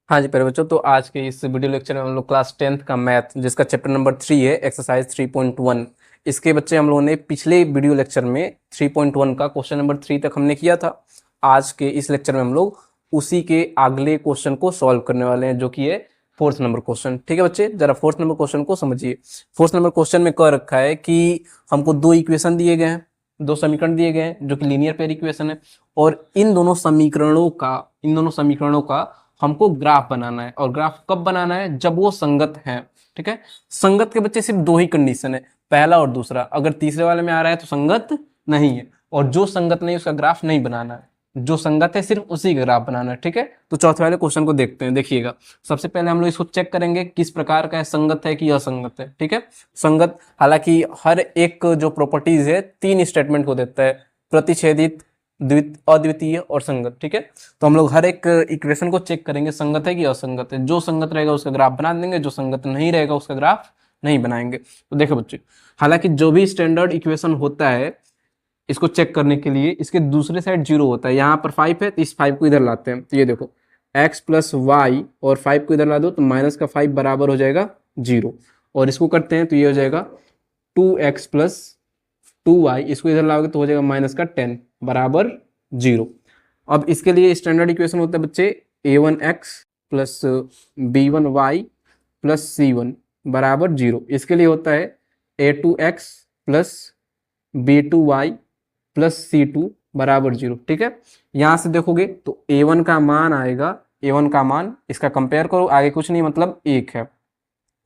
हाँ जी प्यारे बच्चों, तो आज के इस वीडियो लेक्चर में हम लोग क्लास 10th का मैथ जिसका चैप्टर नंबर 3 है, एक्सरसाइज 3.1। इसके बच्चे हम लोगों ने पिछले वीडियो लेक्चर में 3.1 का क्वेश्चन नंबर 3 तक हमने किया था। आज के इस लेक्चर में हम लोग उसी के अगले क्वेश्चन को सॉल्व करने वाले हैं, जो कि है फोर्थ नंबर क्वेश्चन। ठीक है बच्चे, जरा फोर्थ नंबर क्वेश्चन को समझिए। फोर्थ नंबर क्वेश्चन में कह रखा है कि हमको दो इक्वेशन दिए गए हैं, दो समीकरण दिए गए हैं जो कि लीनियर पेयर इक्वेशन है, और इन दोनों समीकरणों का हमको ग्राफ बनाना है। और ग्राफ कब बनाना है? जब वो संगत है। ठीक है, संगत के बच्चे सिर्फ दो ही कंडीशन है, पहला और दूसरा। अगर तीसरे वाले में आ रहा है तो संगत नहीं है, और जो संगत नहीं उसका ग्राफ नहीं बनाना है, जो संगत है सिर्फ उसी का ग्राफ बनाना है। ठीक है, तो चौथे वाले क्वेश्चन को देखते हैं। देखिएगा, सबसे पहले हम लोग इसको चेक करेंगे किस प्रकार का है, संगत है कि असंगत है। ठीक है, संगत हालांकि हर एक जो प्रॉपर्टीज है तीन स्टेटमेंट को देता है, प्रतिच्छेदित, अद्वितीय और संगत। ठीक है, तो हम लोग हर एक इक्वेशन को चेक करेंगे संगत है कि असंगत है। जो संगत रहेगा उसका ग्राफ बना देंगे, जो संगत नहीं रहेगा उसका ग्राफ नहीं बनाएंगे। तो देखो बच्चे, हालांकि जो भी स्टैंडर्ड इक्वेशन होता है इसको चेक करने के लिए इसके दूसरे साइड जीरो होता है। यहाँ पर 5 है तो इस 5 को इधर लाते हैं, तो ये देखो x प्लस वाई, और 5 को इधर ला दो तो माइनस का 5 बराबर हो जाएगा 0। और इसको करते हैं तो ये हो जाएगा 2x प्लस 2y, इसको इधर लाओगे तो हो जाएगा माइनस का 10 बराबर 0। अब इसके लिए स्टैंडर्ड इक्वेशन होता है बच्चे a1x plus b1y plus c1 बराबर 0। इसके लिए होता है a2x plus b2y plus c2 बराबर 0। ठीक है, यहां से देखोगे तो a1 का मान आएगा, a1 का मान इसका कंपेयर करो, आगे कुछ नहीं मतलब 1 है,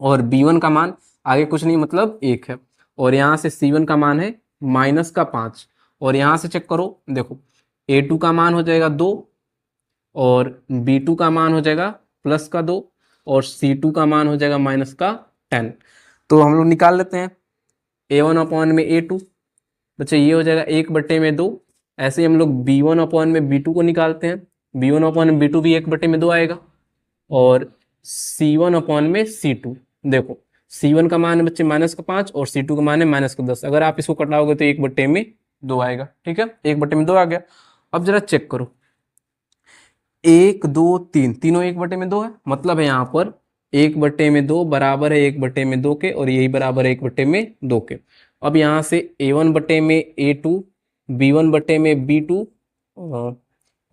और b1 का मान आगे कुछ नहीं मतलब 1 है, और यहाँ से c1 का मान है माइनस का 5। और यहाँ से चेक करो, देखो a2 का मान हो जाएगा 2, और b2 का मान हो जाएगा प्लस का 2, और c2 का मान हो जाएगा माइनस का 10। तो हम लोग निकाल लेते हैं a1 अपॉन में a2, बच्चे ये हो जाएगा 1/2। ऐसे ही हम लोग b1 अपॉन में b2 को निकालते हैं, b1 अपॉन में b2 भी 1/2 आएगा, और c1 अपॉन में c2। देखो c1 का मान है बच्चे माइनस का 5, और c2 का मान है माइनस का 10। अगर आप इसको कटाओगे तो 1/2 आएगा। ठीक है, 1/2 आ गया। अब जरा चेक करो, 1 2 3 तीनों 1/2 है, मतलब है यहाँ पर 1/2 बराबर है 1/2 के, और यही बराबर है 1/2 के। अब यहाँ से a1/a2, b1/b2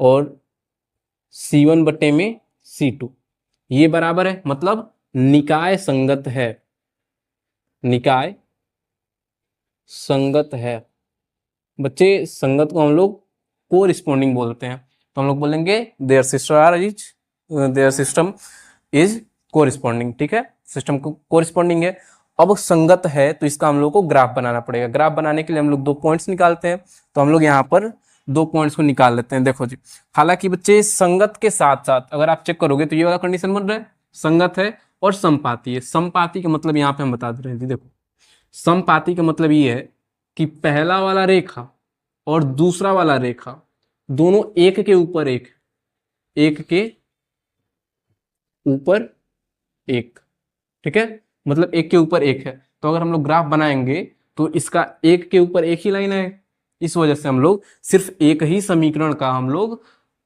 और c1/c2 ये बराबर है, मतलब निकाय संगत है, निकाय संगत है। बच्चे संगत को हम लोग कोरिस्पोंडिंग बोलते हैं, तो हम लोग बोलेंगे देयर सिस्टम इज कोरिस्पोंडिंग। ठीक है, सिस्टम को कोरिस्पोंडिंग है। अब संगत है तो इसका हम लोग को ग्राफ बनाना पड़ेगा। ग्राफ बनाने के लिए हम लोग दो पॉइंट्स निकालते हैं, तो हम लोग यहाँ पर दो पॉइंट्स को निकाल लेते हैं। देखो जी, हालांकि बच्चे संगत के साथ साथ अगर आप चेक करोगे तो ये वाला कंडीशन बन रहा है, संगत है और समपाती है। समपाती का मतलब यहाँ पे हम बता दे रहे हैं जी, देखो समपाती का मतलब ये है कि पहला वाला रेखा और दूसरा वाला रेखा दोनों एक के ऊपर एक, एक के ऊपर एक। ठीक है, मतलब एक के ऊपर एक है, तो अगर हम लोग ग्राफ बनाएंगे तो इसका एक के ऊपर एक ही लाइन है। इस वजह से हम लोग सिर्फ एक ही समीकरण का हम लोग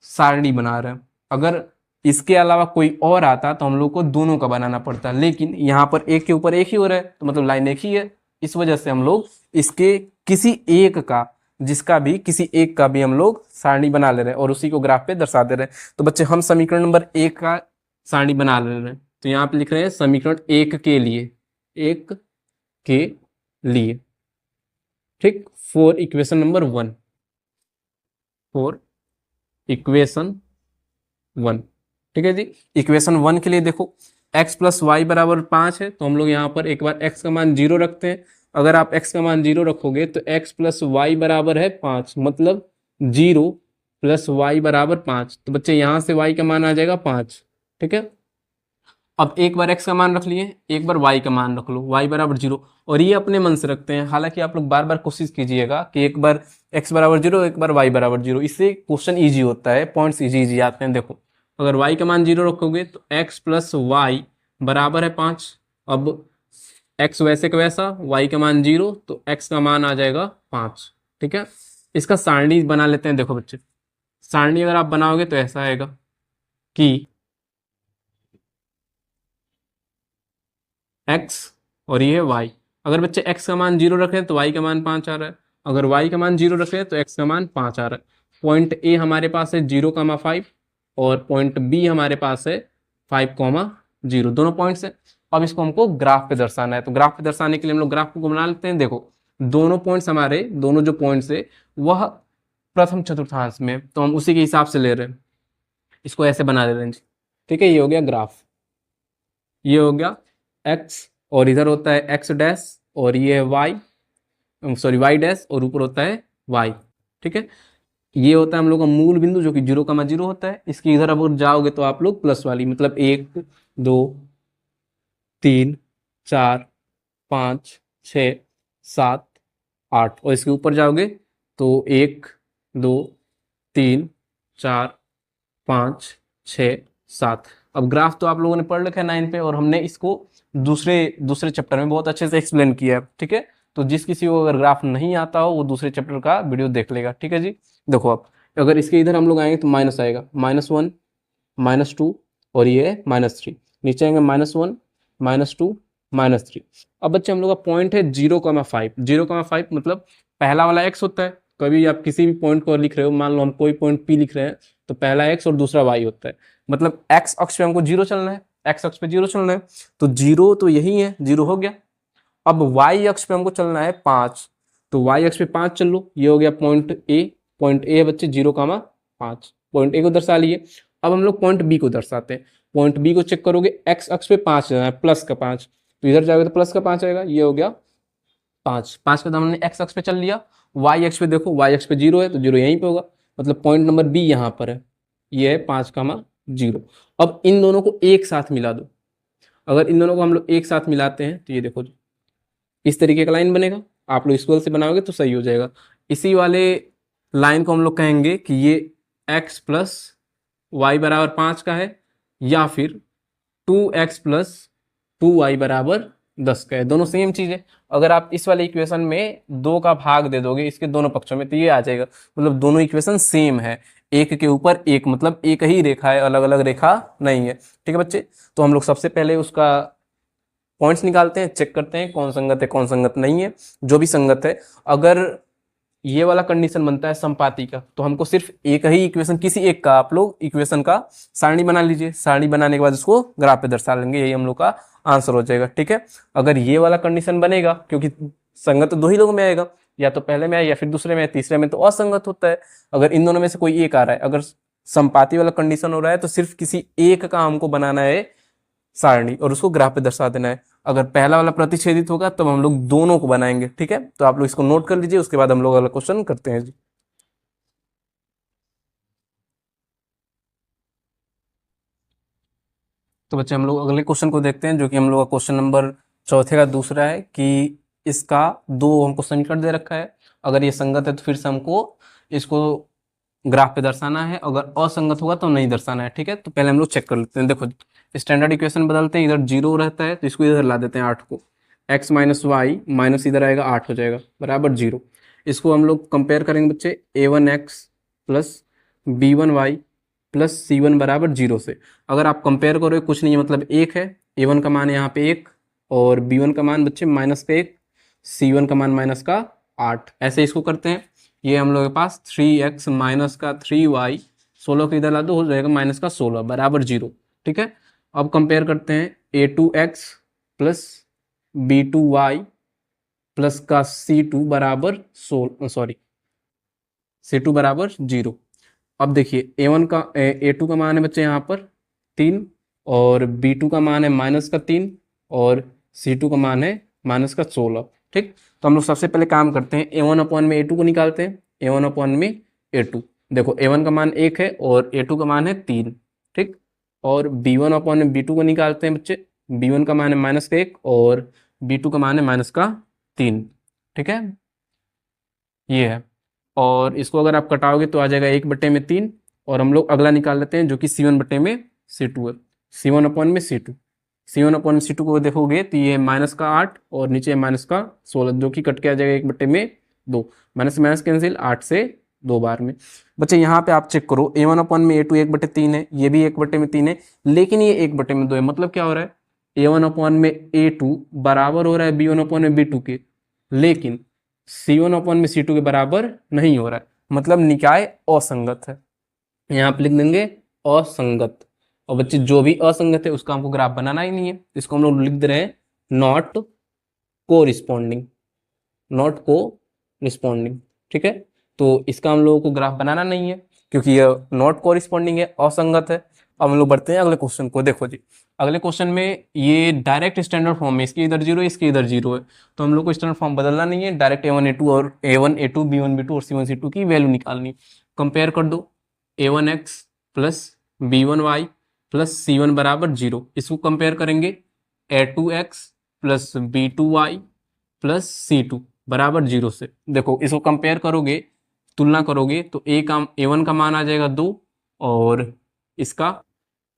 सारणी बना रहे हैं। अगर इसके अलावा कोई और आता तो हम लोग को दोनों का बनाना पड़ता, लेकिन यहाँ पर एक के ऊपर एक ही हो रहा है तो मतलब लाइन एक ही है। इस वजह से हम लोग इसके किसी एक का, जिसका भी किसी एक का भी हम लोग सारणी बना ले रहे हैं और उसी को ग्राफ पे दर्शा दे रहे हैं। तो बच्चे हम समीकरण नंबर 1 का सारणी बना ले रहे हैं, तो यहाँ पे लिख रहे हैं समीकरण 1 के लिए, 1 के लिए। ठीक, for equation number 1, for equation 1। ठीक है जी, इक्वेशन 1 के लिए देखो x प्लस वाई बराबर 5 है, तो हम लोग यहाँ पर एक बार x का मान 0 रखते हैं। अगर आप x का मान 0 रखोगे तो x प्लस वाई बराबर है 5, मतलब 0 प्लस वाई बराबर 5। तो बच्चे यहाँ से y का मान आ जाएगा 5। ठीक है, अब एक बार x का मान रख लिए, एक बार y का मान रख लो, y बराबर 0, और ये अपने मन से रखते हैं। हालांकि आप लोग बार बार कोशिश कीजिएगा कि एक बार x बराबर 0, एक बार y बराबर 0, इससे क्वेश्चन ईजी होता है, पॉइंट्स ईजी आते हैं। देखो अगर y का मान 0 रखोगे तो x प्लस वाई बराबर है 5। अब x वैसे का वैसा, y का मान 0 तो x का मान आ जाएगा 5। ठीक है, इसका सारणी बना लेते हैं। देखो बच्चे, सारणी अगर आप बनाओगे तो ऐसा आएगा कि x और ये है y। अगर बच्चे x का मान 0 रखें तो y का मान 5 आ रहा है, अगर y का मान 0 रखें तो x का मान 5 आ रहा है। पॉइंट ए हमारे पास है 0,5 और पॉइंट बी हमारे पास है 5,0, दोनों पॉइंट्स है। अब इसको हमको ग्राफ पे दर्शाना है, तो ग्राफ पे दर्शाने के लिए हम लोग ग्राफ को बना लेते हैं। देखो दोनों पॉइंट्स हमारे, दोनों जो पॉइंट्स है वह प्रथम चतुर्थांश में, तो हम उसी के हिसाब से ले रहे हैं, इसको ऐसे बना दे रहे हैं। ठीक है, ये हो गया ग्राफ, ये हो गया x और इधर होता है x डैश और ये है y, सॉरी y डैश और ऊपर होता है y। ठीक है, ये होता है हम लोग का मूल बिंदु जो कि 0,0 होता है। इसके इधर अब जाओगे तो आप लोग प्लस वाली, मतलब 1 2 3 4 5 6 7 8, और इसके ऊपर जाओगे तो 1 2 3 4 5 6 7। अब ग्राफ तो आप लोगों ने पढ़ रखा है 9 पे, और हमने इसको दूसरे दूसरे चैप्टर में बहुत अच्छे से एक्सप्लेन किया है। ठीक है, तो जिस किसी को अगर ग्राफ नहीं आता हो वो दूसरे चैप्टर का वीडियो देख लेगा। ठीक है जी, देखो अब अगर इसके इधर हम लोग आएंगे तो माइनस आएगा, -1 -2 और ये है -3। नीचे आएंगे -1 -2 -3। अब बच्चे हम लोग का पॉइंट है 0,5। 0,5 मतलब पहला वाला x होता है। कभी आप किसी भी पॉइंट को लिख रहे हो, मान लो हम कोई पॉइंट P लिख रहे हैं तो पहला x और दूसरा y होता है। मतलब x अक्ष पे हमको 0 चलना है, x अक्ष पे 0 चलना है, तो 0 तो यही है, 0 हो गया। अब y अक्ष पे हमको चलना है 5, तो y अक्ष पे 5 चल लो, ये हो गया पॉइंट A। पॉइंट A है बच्चे 0,5, पॉइंट A को दर्शा लिए। अब हम लोग पॉइंट B को दर्शाते हैं। पॉइंट B को चेक करोगे, x अक्ष पे 5 जाना है, प्लस का 5, तो इधर जाओगे तो प्लस का 5 आएगा, ये हो गया 5। 5 का दाम हमने x अक्ष पे चल लिया। y अक्ष पे देखो, y अक्ष पे 0 है तो 0 यहीं पे होगा, मतलब पॉइंट नंबर B यहाँ पर है, ये है 5,0। अब इन दोनों को एक साथ मिला दो। अगर इन दोनों को हम लोग एक साथ मिलाते हैं तो ये देखो इस तरीके का लाइन बनेगा। आप लोग स्क्वायर से बनाओगे तो सही हो जाएगा। इसी वाले लाइन को हम लोग कहेंगे कि ये x प्लस वाई बराबर 5 का है, या फिर 2x प्लस 2y बराबर 10 का है। दोनों सेम चीज है। अगर आप इस वाले इक्वेशन में 2 का भाग दे दोगे इसके दोनों पक्षों में तो ये आ जाएगा, मतलब दोनों इक्वेशन सेम है, एक के ऊपर एक, मतलब एक ही रेखा है, अलग अलग रेखा नहीं है। ठीक है बच्चे, तो हम लोग सबसे पहले उसका पॉइंट्स निकालते हैं, चेक करते हैं कौन संगत है कौन संगत नहीं है। जो भी संगत है, अगर ये वाला कंडीशन बनता है संपाती का, तो हमको सिर्फ एक ही इक्वेशन, किसी एक का आप लोग इक्वेशन का सारणी बना लीजिए। सारणी बनाने के बाद उसको ग्राफ पे दर्शा लेंगे, यही हम लोग का आंसर हो जाएगा। ठीक है, अगर ये वाला कंडीशन बनेगा, क्योंकि संगत तो 2 ही लोगों में आएगा, या तो पहले में आए या फिर दूसरे में, तीसरे में तो असंगत होता है। अगर इन दोनों में से कोई एक आ रहा है, अगर संपाती वाला कंडीशन हो रहा है तो सिर्फ किसी एक का हमको बनाना है सारणी और उसको ग्राफ पे दर्शा देना है। अगर पहला वाला प्रतिच्छेदित होगा तब हम लोग दोनों को बनाएंगे। ठीक है, तो आप लोग इसको नोट कर लीजिए, उसके बाद हम लोग अगला क्वेश्चन करते हैं जी। तो बच्चे हम लोग अगले क्वेश्चन को देखते हैं, जो कि हम लोग का क्वेश्चन नंबर चौथे का दूसरा है कि इसका 2 हमको समीकरण दे रखा है। अगर ये संगत है तो फिर से हमको इसको ग्राफ पे दर्शाना है, अगर असंगत होगा तो नहीं दर्शाना है। ठीक है, तो पहले हम लोग चेक कर लेते हैं। देखो स्टैंडर्ड इक्वेशन बदलते हैं, इधर 0 रहता है तो इसको इधर ला देते हैं 8 को, x माइनस वाई माइनस इधर आएगा 8 हो जाएगा बराबर 0। इसको हम लोग कंपेयर करेंगे बच्चे, a1x plus b1y plus c1 बराबर 0 से। अगर आप कंपेयर करोगे कुछ नहीं है, मतलब 1 है, a1 का मान है यहाँ पे 1 और b1 का मान बच्चे माइनस का 1, c1 का मान माइनस का 8। ऐसे इसको करते हैं, ये हम लोग के पास 3x माइनस का 3y, 16 को इधर ला दो हो जाएगा माइनस का 16 बराबर 0। ठीक है, अब कंपेयर करते हैं a2x प्लस b2y प्लस का c2 बराबर 16, सॉरी c2 बराबर 0। अब देखिए a2 का मान है बच्चे यहाँ पर 3 और b2 का मान है माइनस का 3 और c2 का मान है माइनस का 16। ठीक, तो हम लोग सबसे पहले काम करते हैं, a1 अपॉन में a2 को निकालते हैं। a1 अपॉन में a2, देखो a1 का मान 1 है और a2 का मान है 3। ठीक, और b1 अपॉन में b2 को निकालते हैं बच्चे, b1 का मान है माइनस का 1 और b2 का मान है माइनस का 3। ठीक है, ये है, और इसको अगर आप कटाओगे तो आ जाएगा 1/3। और हम लोग अगला निकाल लेते हैं जो कि c1/c2 है, c1 अपॉन में c2। c1 अपॉन में c2 को देखोगे तो ये माइनस का 8 और नीचे माइनस का 16, जो कि कट के आ जाएगा 1/2, माइनस माइनस कैंसिल, 8 से 2 बार में। बच्चे यहाँ पे आप चेक करो, a1 अपॉन में a2 1/3 है, ये भी 1/3 है, लेकिन ये 1/2 है। मतलब क्या हो रहा है, A1/A2 बराबर हो रहा है B1/B2 के, लेकिन C1/C2 के बराबर नहीं हो रहा है, मतलब निकाय असंगत है। यहाँ पे लिख देंगे असंगत। और बच्चे जो भी असंगत है उसका हमको ग्राफ बनाना ही नहीं है, इसको हम लोग लिख दे रहे हैं नॉट कोरिस्पॉन्डिंग, नॉट कोरिस्पॉन्डिंग। ठीक है, तो इसका हम लोगों को ग्राफ बनाना नहीं है क्योंकि ये नॉट कोरिस्पॉन्डिंग है, असंगत है। अब हम लोग बढ़ते हैं अगले क्वेश्चन को। देखो जी, अगले क्वेश्चन में ये डायरेक्ट स्टैंडर्ड फॉर्म है, इसकी इधर जीरो है, इसकी इधर जीरो है, तो हम लोग को स्टैंडर्ड फॉर्म बदलना नहीं है, डायरेक्ट A1 A2 और A1 A2 B1 B2 और C1 C2 की वैल्यू निकालनी। कंपेयर कर दो, A1x plus B1y plus C1 बराबर जीरो, इसको कंपेयर करेंगे A2x plus B2y plus C2 बराबर जीरो से। देखो इसको कंपेयर करोगे, तुलना करोगे तो A1 का मान आ जाएगा 2, और इसका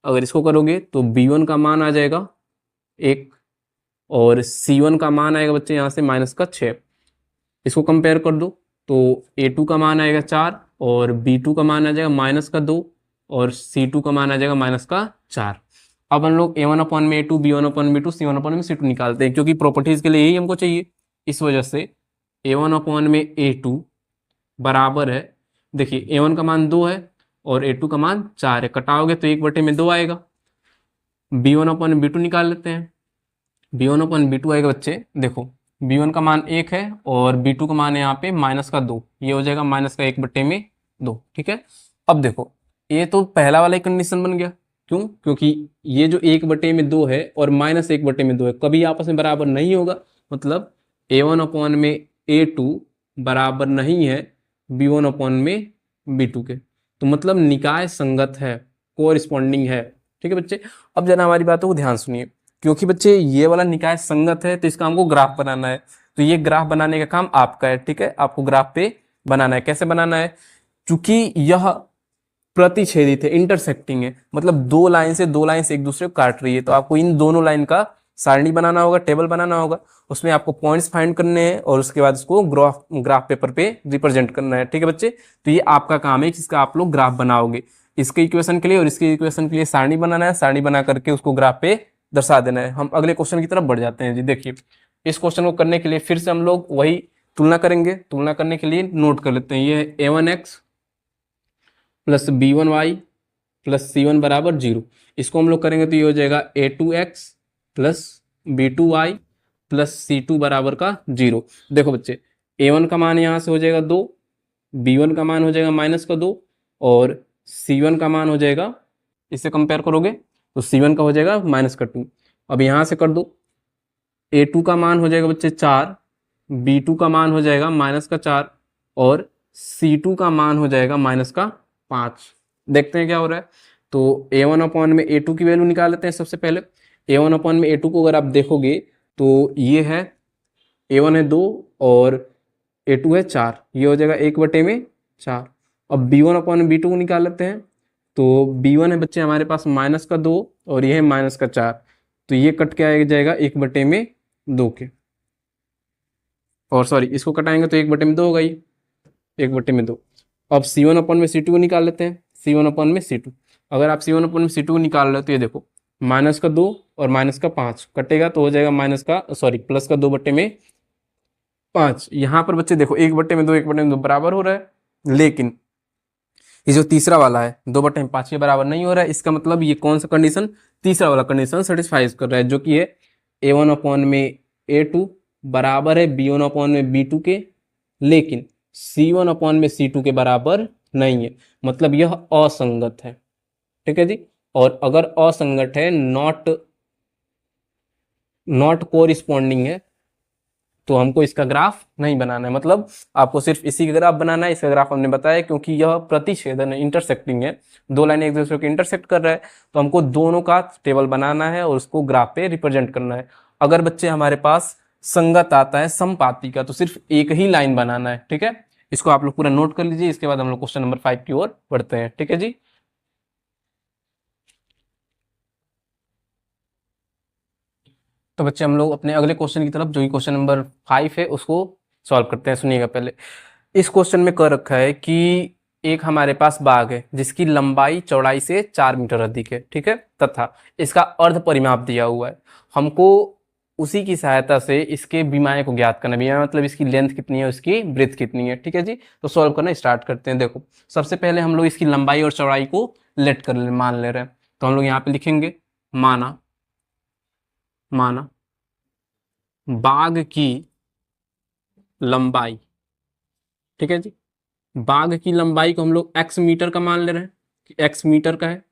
अगर इसको करोगे तो B1 का मान आ जाएगा 1, और C1 का मान आएगा बच्चे यहाँ से -6। इसको कंपेयर कर दो तो A2 का मान आएगा 4, और B2 का मान आ जाएगा -2, और C2 का मान आ जाएगा -4। अब हम लोग A1/A2 B1/B2 C1/C2 निकालते हैं, क्योंकि प्रॉपर्टीज के लिए यही हमको चाहिए। इस वजह से A1/A2 बराबर है, देखिए A1 का मान 2 है और A2 का मान 4 है, कटाओगे तो 1/2 आएगा। B1/B2 निकाल लेते हैं। B1/B2 आएगा बच्चे, देखो B1 का मान 1 है और B2 का मान है यहाँ पे -2, ये हो जाएगा -1/2। ठीक है, अब देखो ये तो पहला वाला ही कंडीशन बन गया। क्यों? क्योंकि ये जो 1/2 है और -1/2 है, कभी आपस में बराबर नहीं होगा, मतलब A1/A2 बराबर नहीं है B1/B2 के, तो मतलब निकाय संगत है, कोरिस्पॉन्डिंग है। ठीक है बच्चे, अब जरा हमारी बातों को ध्यान सुनिए, क्योंकि बच्चे ये वाला निकाय संगत है तो इसका हमको ग्राफ बनाना है, तो ये ग्राफ बनाने का काम आपका है। ठीक है, आपको ग्राफ पे बनाना है। कैसे बनाना है? चूंकि यह प्रतिच्छेदित है, इंटरसेक्टिंग है, मतलब दो लाइन से एक दूसरे को काट रही है, तो आपको इन दोनों लाइन का सारणी बनाना होगा, टेबल बनाना होगा, उसमें आपको पॉइंट्स फाइंड करने हैं और उसके बाद इसको ग्राफ पेपर पे रिप्रेजेंट करना है। ठीक है बच्चे, तो ये आपका काम है जिसका आप लोग ग्राफ बनाओगे। इसके इक्वेशन के लिए और इसके इक्वेशन के लिए सारणी बनाना है, सारणी बना करके उसको ग्राफ पे दर्शा देना है। हम अगले क्वेश्चन की तरफ बढ़ जाते हैं जी। देखिए, इस क्वेश्चन को करने के लिए फिर से हम लोग वही तुलना करेंगे। तुलना करने के लिए नोट कर लेते हैं, ये है A1x plus B1y plus C1 बराबर 0। इसको हम लोग करेंगे तो ये हो जाएगा A2x plus B2y plus C2 बराबर का 0। देखो बच्चे, A1 का मान यहाँ से हो जाएगा 2, B1 का मान हो जाएगा -2, और C1 का मान हो जाएगा, इससे कंपेयर करोगे तो C1 का हो जाएगा -2। अब यहाँ से कर दो, A2 का मान हो जाएगा बच्चे 4, B2 का मान हो जाएगा -4, और C2 का मान हो जाएगा -5। देखते हैं क्या हो रहा है। तो A1/A2 की वैल्यू निकाल लेते हैं सबसे पहले। A1/A2 को अगर आप देखोगे तो ये है, A1 है 2 और A2 है 4, ये हो जाएगा 1/4। अब B1/B2 को निकाल लेते हैं, तो B1 है बच्चे हमारे पास -2 और ये है -4, तो ये कट के आ जाएगा 1/2 के, और सॉरी इसको कटाएंगे तो 1/2 होगा, ये 1/2। अब C1/C2 को निकाल लेते हैं। C1/C2, अगर आप C1/C2 को निकाल रहे हो तो ये देखो, -2 और -5 कटेगा तो हो जाएगा +2/5। यहाँ पर बच्चे देखो 1/2 बराबर हो रहा है, लेकिन ये जो तीसरा वाला है 2/5 के बराबर नहीं हो रहा है। इसका मतलब ये कौन सा कंडीशन, तीसरा वाला कंडीशन सेटिस्फाइज कर रहा है, जो कि है A1/A2 बराबर है B1/B2 के, लेकिन C1/C2 के बराबर नहीं है, मतलब यह असंगत है। ठीक है जी, और अगर असंगत है, नॉट कोरिस्पॉन्डिंग है, तो हमको इसका ग्राफ नहीं बनाना है, मतलब आपको सिर्फ इसी का ग्राफ बनाना है। इसका ग्राफ हमने बताया क्योंकि यह प्रतिच्छेदन है, इंटरसेक्टिंग है, दो लाइनें एक दूसरे को इंटरसेक्ट कर रहा है, तो हमको दोनों का टेबल बनाना है और उसको ग्राफ पे रिप्रेजेंट करना है। अगर बच्चे हमारे पास संगत आता है समपाती का, तो सिर्फ एक ही लाइन बनाना है। ठीक है, इसको आप लोग पूरा नोट कर लीजिए, इसके बाद हम लोग क्वेश्चन नंबर 5 की ओर बढ़ते हैं। ठीक है जी, तो बच्चे हम लोग अपने अगले क्वेश्चन की तरफ, जो कि क्वेश्चन नंबर 5 है, उसको सॉल्व करते हैं। सुनिएगा पहले, इस क्वेश्चन में कह रखा है कि एक हमारे पास बाघ है जिसकी लंबाई चौड़ाई से 4 मीटर अधिक है, ठीक है, तथा इसका अर्ध परिमाप दिया हुआ है। हमको उसी की सहायता से इसके विमाएँ को ज्ञात करना। विमा मतलब इसकी लेंथ कितनी है, उसकी ब्रेथ कितनी है, ठीक है जी। तो सॉल्व करना स्टार्ट करते हैं। देखो सबसे पहले हम लोग इसकी लंबाई और चौड़ाई को लेट कर मान ले रहे हैं, तो हम लोग यहाँ पे लिखेंगे माना बाघ की लंबाई, ठीक है जी। बाघ की लंबाई को हम लोग x मीटर का मान ले रहे हैं कि x मीटर का है।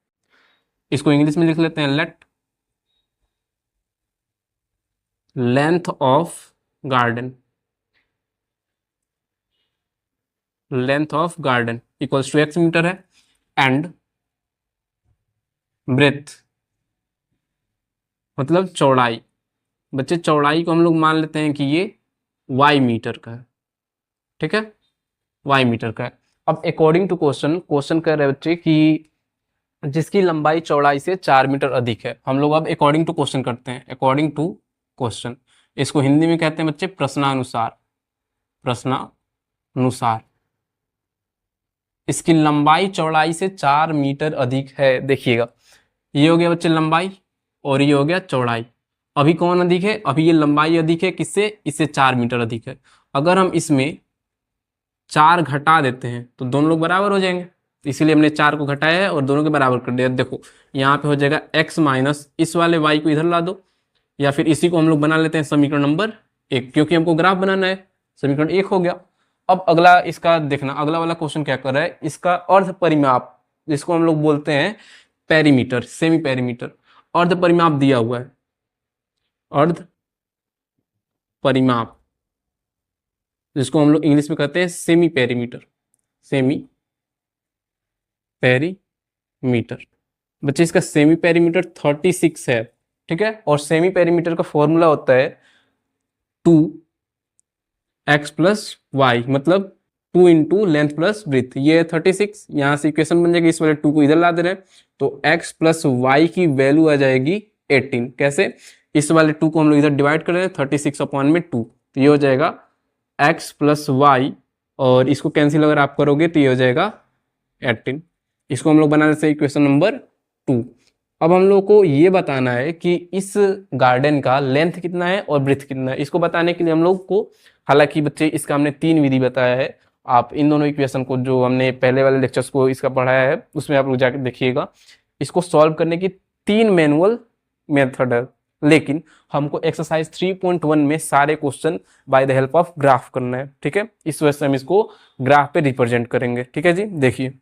इसको इंग्लिश में लिख लेते हैं let length of garden equals to x metre है एंड ब्रेथ मतलब चौड़ाई। बच्चे चौड़ाई को हम लोग मान लेते हैं कि ये y मीटर का है, ठीक है, y मीटर का है। अब अकॉर्डिंग टू क्वेश्चन कह रहे हैं बच्चे कि जिसकी लंबाई चौड़ाई से 4 मीटर अधिक है। हम लोग अब अकॉर्डिंग टू क्वेश्चन करते हैं। अकॉर्डिंग टू क्वेश्चन, इसको हिंदी में कहते हैं बच्चे प्रश्नानुसार। इसकी लंबाई चौड़ाई से 4 मीटर अधिक है। देखिएगा ये हो गया बच्चे लंबाई और ये हो गया चौड़ाई। अभी कौन अधिक है? अभी ये लंबाई अधिक है, किससे? इससे 4 मीटर अधिक है। अगर हम इसमें 4 घटा देते हैं तो दोनों लोग बराबर हो जाएंगे, इसीलिए हमने 4 को घटाया है और दोनों के बराबर कर दिया। देखो यहाँ पे हो जाएगा x माइनस इस वाले y को इधर ला दो, या फिर इसी को हम लोग बना लेते हैं समीकरण नंबर 1, क्योंकि हमको ग्राफ बनाना है। समीकरण 1 हो गया। अब अगला इसका देखना, अगला वाला क्वेश्चन क्या कर रहा है, इसका अर्ध परिमाप जिसको हम लोग बोलते हैं पेरीमीटर, सेमी पेरीमीटर, अर्ध परिमाप दिया हुआ है। अर्ध परिमाप जिसको हम लोग इंग्लिश में कहते हैं सेमी पेरीमीटर। बच्चे इसका सेमी पेरीमीटर 36 है, ठीक है, और सेमी पेरीमीटर का फॉर्मूला होता है 2x प्लस वाई, मतलब 2 इंटू लेंथ प्लस ब्रेथ। ये है 36, यहाँ से इक्वेशन बन जाएगी, इस वाले 2 को इधर ला दे रहे हैं तो x प्लस वाई की वैल्यू आ जाएगी 18। कैसे? इस वाले 2 को हम लोग इधर डिवाइड कर रहे हैं 36 अपॉन में 2, तो ये हो जाएगा x प्लस वाई, और इसको कैंसिल अगर आप करोगे तो ये हो जाएगा 18। इसको हम लोग बना लेते हैं इक्वेशन नंबर 2। अब हम लोग को ये बताना है कि इस गार्डन का लेंथ कितना है और ब्रेथ कितना है। इसको बताने के लिए हम लोग को, हालांकि बच्चे इसका हमने 3 विधि बताया है, आप इन दोनों इक्वेशन को जो हमने पहले वाले लेक्चर्स को इसका पढ़ाया है उसमें आप लोग जाकर देखिएगा। इसको सॉल्व करने की 3 मैनुअल मेथड है, लेकिन हमको एक्सरसाइज 3.1 में सारे question by the help of graph करना है, ठीक है। इस वजह से हम इसको ग्राफ पे रिप्रेजेंट करेंगे, ठीक है जी। देखिए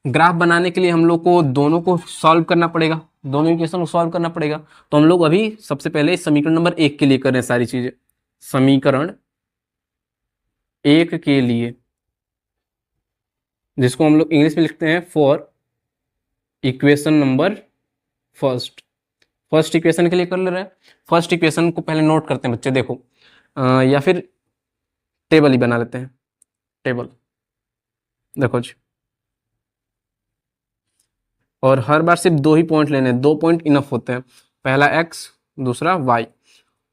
ग्राफ बनाने के लिए हम लोग को दोनों को सॉल्व करना पड़ेगा, दोनों इक्वेशन को सॉल्व करना पड़ेगा। तो हम लोग अभी सबसे पहले समीकरण नंबर 1 के लिए कर रहे हैं सारी चीजें। समीकरण 1 के लिए, जिसको हम लोग इंग्लिश में लिखते हैं for equation number first equation के लिए कर ले रहे हैं। फर्स्ट इक्वेशन को पहले नोट करते हैं बच्चे। देखो या फिर टेबल ही बना लेते हैं, टेबल। देखो जी, और हर बार सिर्फ 2 ही पॉइंट लेने हैं, 2 पॉइंट इनफ होते हैं, पहला x दूसरा y।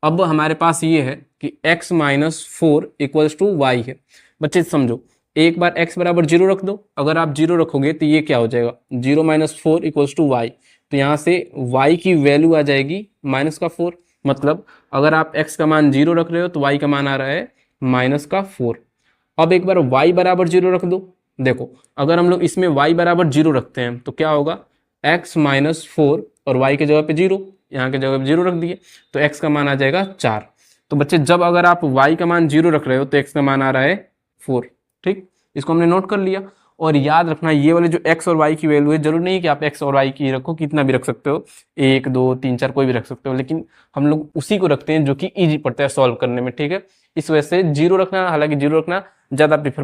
अब हमारे पास ये है कि x minus 4 equals to y है। बच्चे समझो, एक बार x बराबर 0 रख दो, अगर आप 0 रखोगे तो ये क्या हो जाएगा, 0 माइनस 4 इक्वल्स टू वाई। तो यहाँ से y की वैल्यू आ जाएगी माइनस का 4, मतलब अगर आप x का मान 0 रख रहे हो तो y का मान आ रहा है माइनस का 4। अब एक बार y बराबर 0 रख दो। देखो अगर हम लोग इसमें y बराबर 0 रखते हैं तो क्या होगा, x माइनस 4 और y के जगह पे 0, यहाँ के जगह पे 0 रख दिए तो x का मान आ जाएगा 4। तो बच्चे जब अगर आप y का मान 0 रख रहे हो तो x का मान आ रहा है 4, ठीक। इसको हमने नोट कर लिया। और याद रखना ये वाले जो x और y की वैल्यू है, जरूर नहीं कि आप x और y की रखो, कितना भी रख सकते हो, 1 2 3 4 कोई भी रख सकते हो, लेकिन हम लोग उसी को रखते हैं जो कि ईजी पड़ता है सॉल्व करने में, ठीक है। इस वजह से 0 रखना, हालांकि 0 रखना ज़्यादा प्रीफर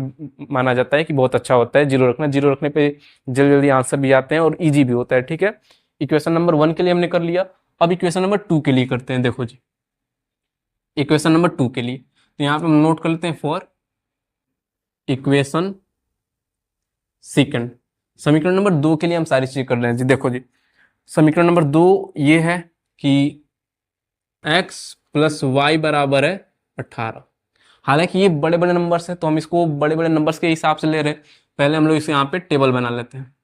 माना जाता है कि बहुत अच्छा होता है 0 रखना। 0 रखने पे जल्दी जल्दी आंसर भी आते हैं और इजी भी होता है, ठीक है। इक्वेशन नंबर 1 के लिए हमने कर लिया। अब इक्वेशन नंबर 2 के लिए करते हैं। देखो जी, इक्वेशन नंबर 2 के लिए तो यहाँ पे हम नोट कर लेते हैं फॉर इक्वेशन सेकंड। समीकरण नंबर 2 के लिए हम सारी चीज़ कर रहे हैं जी। देखो जी, समीकरण नंबर 2 ये है कि x प्लस वाई बराबर है 18, हालांकि ये बड़े बड़े नंबर्स है तो हम इसको बड़े बड़े नंबर्स के हिसाब से ले रहे हैं। पहले हम लोग इसे यहाँ पे टेबल बना लेते हैं।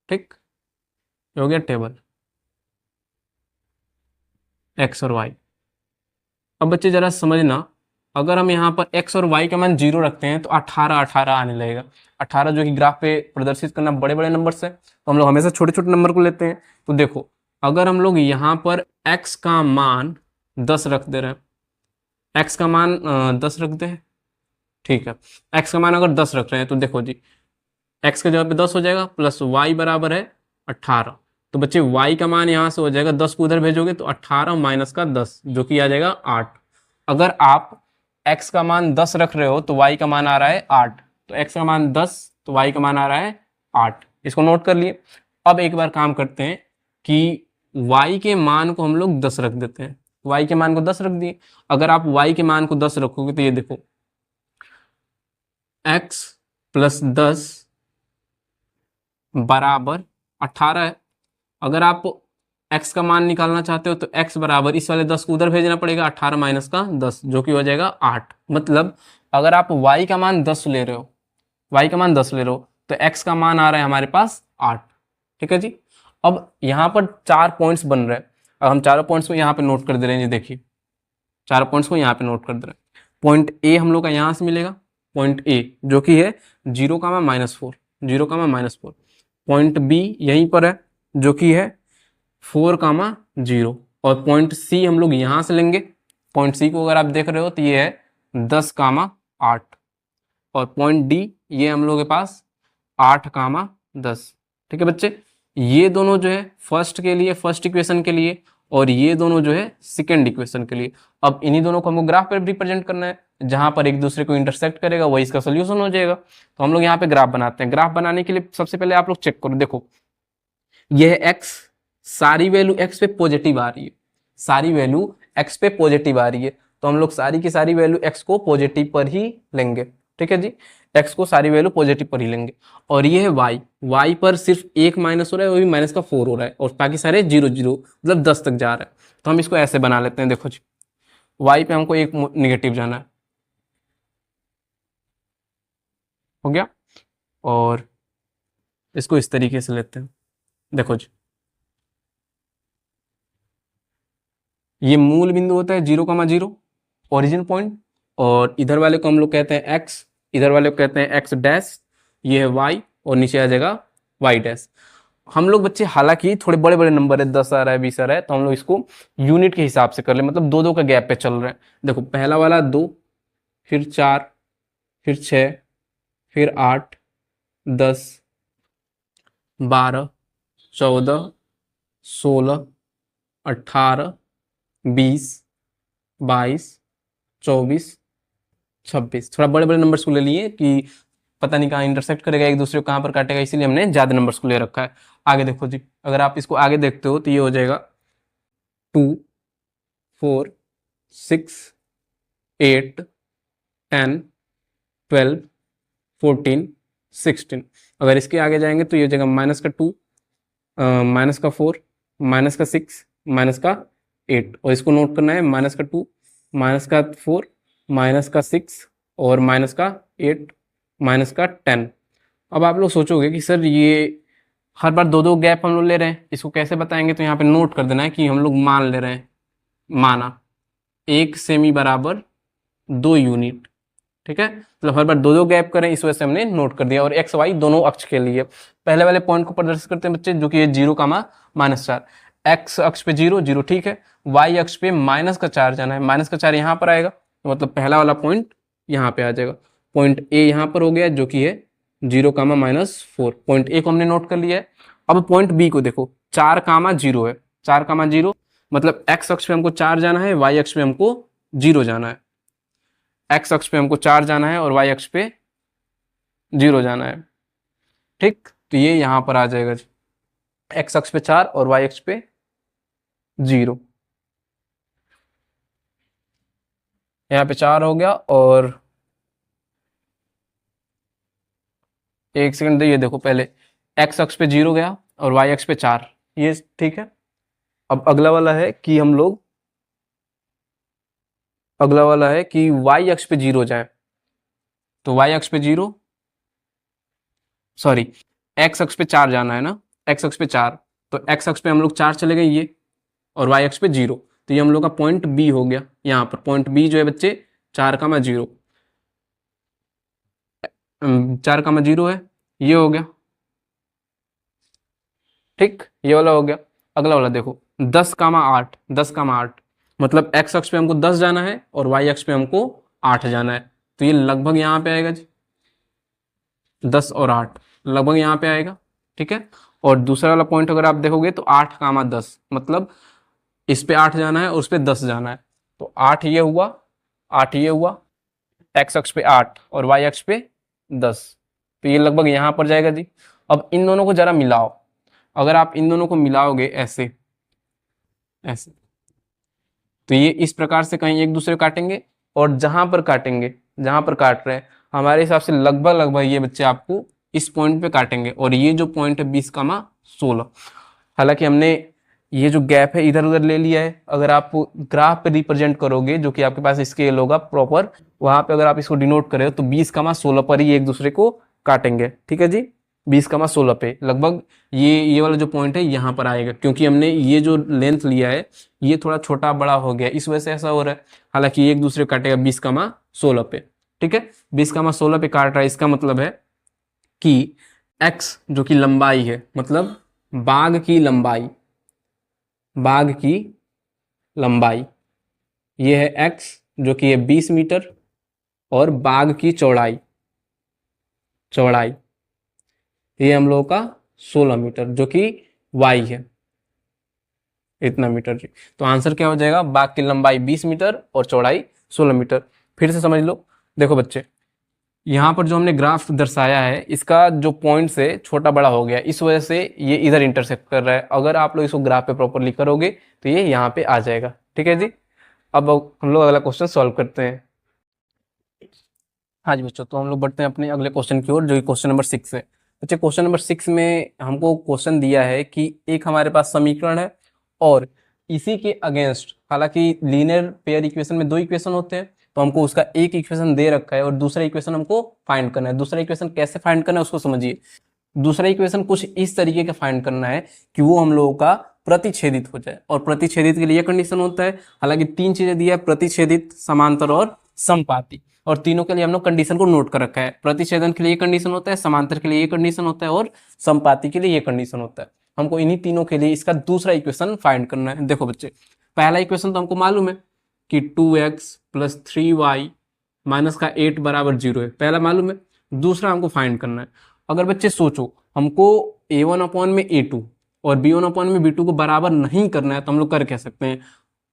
ठीक, ये हो गया टेबल एक्स और वाई। अब बच्चे जरा समझना, अगर हम यहाँ पर x और y का मान 0 रखते हैं तो 18 18 आने लगेगा। 18 जो कि ग्राफ पे प्रदर्शित करना बड़े बड़े नंबर से, तो हम लोग हमेशा छोटे छोटे नंबर को लेते हैं। तो देखो, अगर हम लोग यहाँ पर x का मान 10 रख दे रहे हैं, x का मान 10 रख दे, ठीक है, x का मान अगर 10 रख रहे हैं तो देखो जी, x के जगह पे 10 हो जाएगा प्लस y बराबर है 18। तो बच्चे y का मान यहाँ से हो जाएगा, 10 को उधर भेजोगे तो 18 माइनस का 10 जो कि आ जाएगा 8। अगर आप x का मान 10 रख रहे हो तो y का मान आ रहा है 8, तो x का मान 10 तो y का मान आ रहा है 8। इसको नोट कर लिए। अब एक बार काम करते हैं कि y के मान को हम लोग 10 रख देते हैं। y के मान को 10 रख दिए। अगर आप y के मान को 10 रखोगे तो ये देखो, x प्लस 10 बराबर 18 है। अगर आप x का मान निकालना चाहते हो तो x बराबर इस वाले 10 को उधर भेजना पड़ेगा, 18 माइनस का 10 जो कि हो जाएगा 8। मतलब अगर आप y का मान 10 ले रहे हो, y का मान 10 ले रहे हो तो x का मान आ रहा है हमारे पास 8। ठीक है जी। अब यहाँ पर 4 पॉइंट्स बन रहे हैं। अब हम चारों पॉइंट्स को यहाँ पे नोट कर दे रहे हैं। देखिए, चारों पॉइंट्स को यहाँ पे नोट कर दे रहे हैं। पॉइंट ए हम लोग का यहाँ से मिलेगा, पॉइंट ए जो कि है 0,-4, 0,-4। पॉइंट बी यहीं पर है जो कि है 4,0, और पॉइंट सी हम लोग यहाँ से लेंगे। पॉइंट सी को अगर आप देख रहे हो तो ये है 10,8, और पॉइंट डी ये हम लोग के पास 8,10। ठीक है बच्चे, ये दोनों जो है फर्स्ट के लिए, फर्स्ट इक्वेशन के लिए, और ये दोनों जो है सेकेंड इक्वेशन के लिए। अब इन्हीं दोनों को हमको ग्राफ पर रिप्रेजेंट करना है, जहां पर एक दूसरे को इंटरसेक्ट करेगा वही इसका सोल्यूशन हो जाएगा। तो हम लोग यहाँ पे ग्राफ बनाते हैं। ग्राफ बनाने के लिए सबसे पहले आप लोग चेक करो, देखो यह x, सारी वैल्यू x पे पॉजिटिव आ रही है, सारी वैल्यू x पे पॉजिटिव आ रही है, तो हम लोग सारी की सारी वैल्यू x को पॉजिटिव पर ही लेंगे। ठीक है जी, x को सारी वैल्यू पॉजिटिव पर ही लेंगे। और ये है y, y पर सिर्फ एक माइनस हो रहा है, वो भी माइनस का 4 हो रहा है, और बाकी सारे 0 0 मतलब 10 तक जा रहा है। तो हम इसको ऐसे बना लेते हैं। देखो जी, y पे हमको एक निगेटिव जाना है, हो गया, और इसको इस तरीके से लेते हैं। देखो जी, ये मूल बिंदु होता है 0,0 ओरिजिन पॉइंट, और इधर वाले को हम लोग कहते हैं x, इधर वाले को कहते हैं x डैश, ये है y, और नीचे आ जाएगा y डैश। हम लोग बच्चे हालांकि थोड़े बड़े बड़े नंबर है, 10 आ रहा है, 20 आ रहा है, तो हम लोग इसको यूनिट के हिसाब से कर ले, मतलब 2 2 का गैप पे चल रहे हैं। देखो पहला वाला 2, फिर 4, फिर 6, फिर 8, 10, 12, 14, 16, 18, 20, 22, 24, 26। थोड़ा बड़े बड़े नंबर्स को ले लिए कि पता नहीं कहाँ इंटरसेक्ट करेगा, एक दूसरे को कहाँ पर काटेगा, इसीलिए हमने ज्यादा नंबर्स को ले रखा है। आगे देखो जी, अगर आप इसको आगे देखते हो तो ये हो जाएगा 2, 4, 6, 8, 10, 12, 14, 16। अगर इसके आगे जाएंगे तो ये हो जाएगा माइनस का 2, माइनस का 4, माइनस का 6, माइनस का 8। और इसको नोट करना है, माइनस का 2, माइनस का 4, माइनस का 6, और माइनस का 8, माइनस का 10। अब आप लोग सोचोगे कि सर ये हर बार 2 2 गैप हम लोग ले रहे हैं, इसको कैसे बताएंगे? तो यहाँ पे नोट कर देना है कि हम लोग मान ले रहे हैं, माना 1 सेमी बराबर 2 यूनिट। ठीक है, मतलब हर बार 2 2 गैप करें, इस वजह से हमने नोट कर दिया। और एक्स वाई दोनों अक्ष के लिए पहले वाले पॉइंट को प्रदर्शित करते हैं बच्चे, जो कि 0,-4। एक्स अक्ष पे 0 0, ठीक है, वाई अक्ष पे माइनस का 4 जाना है, माइनस का 4 यहाँ पर आएगा, तो मतलब पहला वाला पॉइंट यहाँ पे आ जाएगा। पॉइंट ए यहाँ पर हो गया जो कि है 0,-4। पॉइंट ए को हमने नोट कर लिया है। अब पॉइंट बी को देखो, 4,0 है, 4,0 मतलब एक्स अक्ष पे हमको 4 जाना है, वाई अक्ष पे हमको 0 जाना है। एक्स अक्ष पे हमको 4 जाना है और वाई अक्ष पे 0 जाना है। ठीक, तो ये यहां पर आ जाएगा जी, एक्स अक्ष पे 4 और वाई अक्ष पे 0। यहाँ पे 4 हो गया, और एक सेकंड ये देखो, पहले एक्स अक्ष पे 0 गया और वाई अक्ष पे 4, ये ठीक है। अब अगला वाला है कि हम लोग अगला वाला है कि y अक्ष पे 0 जाए, तो y अक्ष पे 0, सॉरी x अक्ष पे 4 जाना है ना, x अक्ष पे 4, तो x अक्ष पे हम लोग 4 चले गए ये, और y अक्ष पे 0, तो ये हम लोग का पॉइंट B हो गया। यहाँ पर पॉइंट B जो है बच्चे 4,0, 4,0 है, ये हो गया, ठीक, ये वाला हो गया। अगला वाला देखो 10,8, 10,8, मतलब x अक्ष पे हमको 10 जाना है और y अक्ष पे हमको 8 जाना है, तो ये लगभग यहाँ पे आएगा जी, 10 और 8 लगभग यहाँ पे आएगा, ठीक है। और दूसरा वाला पॉइंट अगर आप देखोगे तो 8,10, मतलब इस पे 8 जाना है और उस पे 10 जाना है, तो 8 ये हुआ, 8 ये हुआ, x अक्ष पे 8 और y अक्ष पे 10, तो ये लगभग यहाँ पर जाएगा जी। अब इन दोनों को जरा मिलाओ, अगर आप इन दोनों को मिलाओगे ऐसे ऐसे, तो ये इस प्रकार से कहीं एक दूसरे को काटेंगे, और जहां पर काटेंगे, जहां पर काट रहे हैं, हमारे हिसाब से लगभग लगभग ये बच्चे आपको इस पॉइंट पे काटेंगे, और ये जो पॉइंट है 20,16। हालांकि हमने ये जो गैप है इधर उधर ले लिया है, अगर आप ग्राफ पे रिप्रेजेंट करोगे जो कि आपके पास स्केल होगा प्रॉपर, वहां पे अगर आप इसको डिनोट करें तो 20,16 पर ही एक दूसरे को काटेंगे, ठीक है जी। 20,16 पे लगभग ये वाला जो पॉइंट है यहाँ पर आएगा, क्योंकि हमने ये जो लेंथ लिया है ये थोड़ा छोटा बड़ा हो गया, इस वजह से ऐसा हो रहा है। हालांकि एक दूसरे को काटेगा 20,16 पे, ठीक है। 20,16 पे काट रहा है, इसका मतलब है कि x जो कि लंबाई है, मतलब बाघ की लंबाई, बाघ की लंबाई ये है x जो कि है 20 मीटर, और बाघ की चौड़ाई, चौड़ाई ये हम लोगों का 16 मीटर जो कि y है, इतना मीटर जी। तो आंसर क्या हो जाएगा, बाघ की लंबाई 20 मीटर और चौड़ाई 16 मीटर। फिर से समझ लो, देखो बच्चे यहाँ पर जो हमने ग्राफ दर्शाया है इसका जो पॉइंट से छोटा बड़ा हो गया, इस वजह से ये इधर इंटरसेक्ट कर रहा है। अगर आप लोग इसको ग्राफ पे प्रॉपरली करोगे तो ये यहाँ पे आ जाएगा, ठीक है जी। अब हम लोग अगला क्वेश्चन सॉल्व करते हैं। हाँ जी बच्चों, तो हम लोग बढ़ते हैं अपने अगले क्वेश्चन की ओर, जो कि क्वेश्चन नंबर 6 है। बच्चे क्वेश्चन नंबर 6 में हमको क्वेश्चन दिया है कि एक हमारे पास समीकरण है और इसी के अगेंस्ट, हालांकि लीनियर पेयर इक्वेशन में 2 इक्वेशन होते हैं, तो हमको उसका एक इक्वेशन दे रखा है और दूसरा इक्वेशन हमको फाइंड करना है। दूसरा इक्वेशन कैसे फाइंड करना है उसको समझिए। दूसरा इक्वेशन कुछ इस तरीके का फाइंड करना है कि वो हम लोगों का प्रतिच्छेदित हो जाए, और प्रतिच्छेदित के लिए कंडीशन होता है, हालांकि 3 चीजें दी है, प्रतिच्छेदित, समांतर और समपाती, और तीनों के लिए हम लोग कंडीशन को नोट कर रखा है। प्रतिच्छेदन के लिए ये कंडीशन होता है, समांतर के लिए ये कंडीशन होता है, और समपाती के लिए ये कंडीशन होता है। हमको इन्हीं तीनों के लिए इसका दूसरा इक्वेशन फाइंड करना है। देखो बच्चे, पहला इक्वेशन तो हमको मालूम है कि 2x + 3y - 8 = 0 है, पहला मालूम है। दूसरा हमको फाइंड करना है। अगर बच्चे सोचो हमको a1/a2 और b1/b2 को बराबर नहीं करना है, तो हम लोग कर क्या सकते हैं,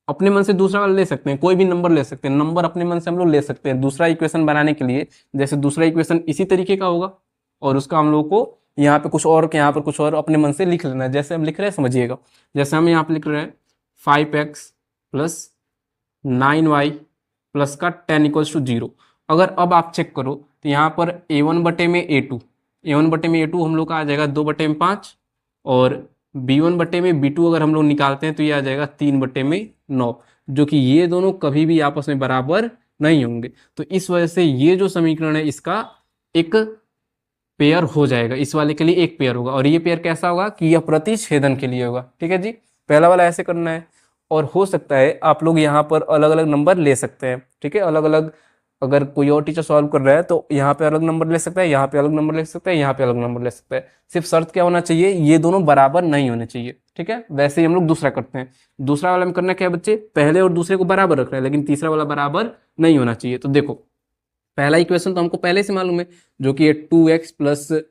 अपने मन से दूसरा वाला ले सकते हैं, कोई भी नंबर ले सकते हैं, नंबर अपने मन से हम लोग ले सकते हैं दूसरा इक्वेशन बनाने के लिए। जैसे दूसरा इक्वेशन इसी तरीके का होगा, और उसका हम लोग को यहाँ पे कुछ और, यहाँ पर कुछ और अपने मन से लिख लेना है। जैसे हम लिख रहे हैं समझिएगा, जैसे हम यहाँ पे लिख रहे हैं 5x + 9y + का 10 = 0। अगर अब आप चेक करो तो यहाँ पर a1/a2, a1/a2 हम लोग का आ जाएगा 2/5, और b1/b2 अगर हम लोग निकालते हैं तो ये आ जाएगा 3/9, जो कि ये दोनों कभी भी आपस में बराबर नहीं होंगे। तो इस वजह से ये जो समीकरण है इसका एक पेयर हो जाएगा, इस वाले के लिए एक पेयर होगा, और ये पेयर कैसा होगा कि यह प्रतिच्छेदन के लिए होगा, ठीक है जी। पहला वाला ऐसे करना है, और हो सकता है आप लोग यहाँ पर अलग अलग नंबर ले सकते हैं, ठीक है, अलग अलग। अगर कोई और टीचर सॉल्व कर रहा है तो यहाँ पे अलग नंबर ले सकता है, यहाँ पे अलग नंबर ले सकता है, यहाँ पे अलग नंबर ले सकता है। सिर्फ शर्त क्या होना चाहिए, ये दोनों बराबर नहीं होने चाहिए, ठीक है। वैसे ही हम लोग दूसरा करते हैं। दूसरा वाला में करना क्या है बच्चे, पहले और दूसरे को बराबर रख रहे हैं, लेकिन तीसरा वाला बराबर नहीं होना चाहिए। तो देखो पहला इक्वेशन तो हमको पहले से मालूम है, जो कि 2x +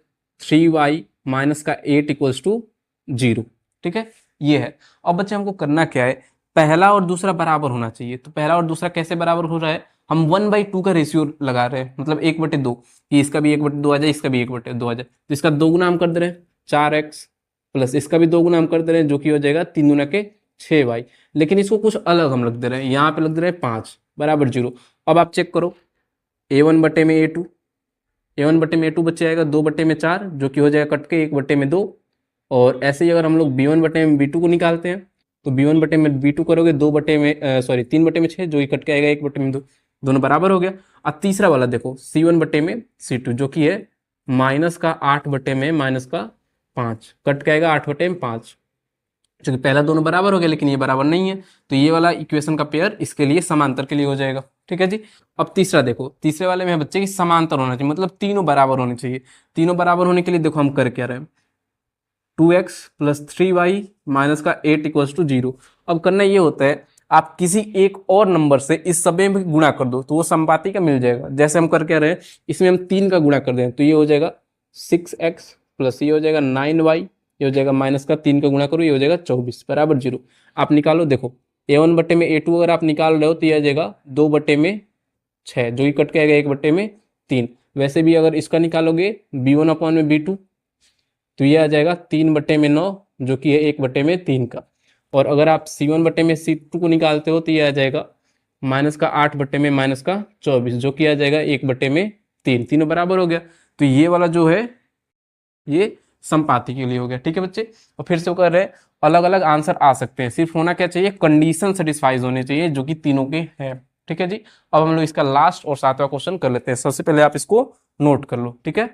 3y - 8 = 0, ठीक है, ये है। अब बच्चे हमको करना क्या है, पहला और दूसरा बराबर होना चाहिए। तो पहला और दूसरा कैसे बराबर हो रहा है, हम 1/2 का रेशियो लगा रहे हैं, मतलब 1/2, कि इसका भी 1/2 आ जाए, इसका भी 1/2 आ जाए, तो इसका 2 गुना हम कर दे रहे हैं 4x, प्लस इसका भी 2 गुना हम कर दे रहे हैं, जो कि हो जाएगा 3 दूना के 6y। लेकिन इसको कुछ अलग हम लग दे रहे हैं, यहाँ पे लग दे रहे हैं 5 = 0। अब आप चेक करो, a1/a2, a1/a2 बच जाएगा 2/4, जो कि हो जाएगा कट के 1/2। और ऐसे ही अगर हम लोग b1/b2 को निकालते हैं तो b1/(b2) करोगे 3/6, जो कि कट के आएगा 1/2, दोनों बराबर हो गया। अब तीसरा वाला देखो c1/(c2), जो कि है -8/(-5), कट के आएगा 8/5, जो कि पहला दोनों बराबर हो गया, लेकिन ये बराबर नहीं है, तो ये वाला इक्वेशन का पेयर इसके लिए समांतर के लिए हो जाएगा। ठीक है जी। अब तीसरा देखो, तीसरे वाले में बच्चे की समांतर होना चाहिए, मतलब तीनों बराबर होने चाहिए। तीनों बराबर होने के लिए देखो हम कर क्या रहे हैं, 2x + 3y - का 8 = 0। अब करना ये होता है, आप किसी एक और नंबर से इस सब में भी गुणा कर दो तो वो संपाती का मिल जाएगा। जैसे हम कर क्या रहे हैं, इसमें हम 3 का गुणा कर दें तो ये हो जाएगा 6x प्लस ये हो जाएगा 9y, ये हो जाएगा माइनस का 3 का गुणा करो, ये हो जाएगा 24 बराबर 0। आप निकालो, देखो a1/a2 अगर आप निकाल रहे हो तो ये आ जाएगा 2/6, जो कि कट के आएगा 1/3। वैसे भी अगर इसका निकालोगे b1/b2 तो ये आ जाएगा 3/9, जो कि है 1/3 का। और अगर आप c1/c2 को निकालते हो तो ये आ जाएगा -8/-24, जो कि आ जाएगा 1/3। तीनों बराबर हो गया, तो ये वाला जो है ये संपाती के लिए हो गया। ठीक है बच्चे, और फिर से कर रहे हैं, अलग अलग आंसर आ सकते हैं, सिर्फ होना क्या चाहिए, कंडीशन सेटिस्फाइज होने चाहिए, जो कि तीनों के हैं। ठीक है जी। अब हम लोग इसका लास्ट और 7वां क्वेश्चन कर लेते हैं। सबसे पहले आप इसको नोट कर लो। ठीक है,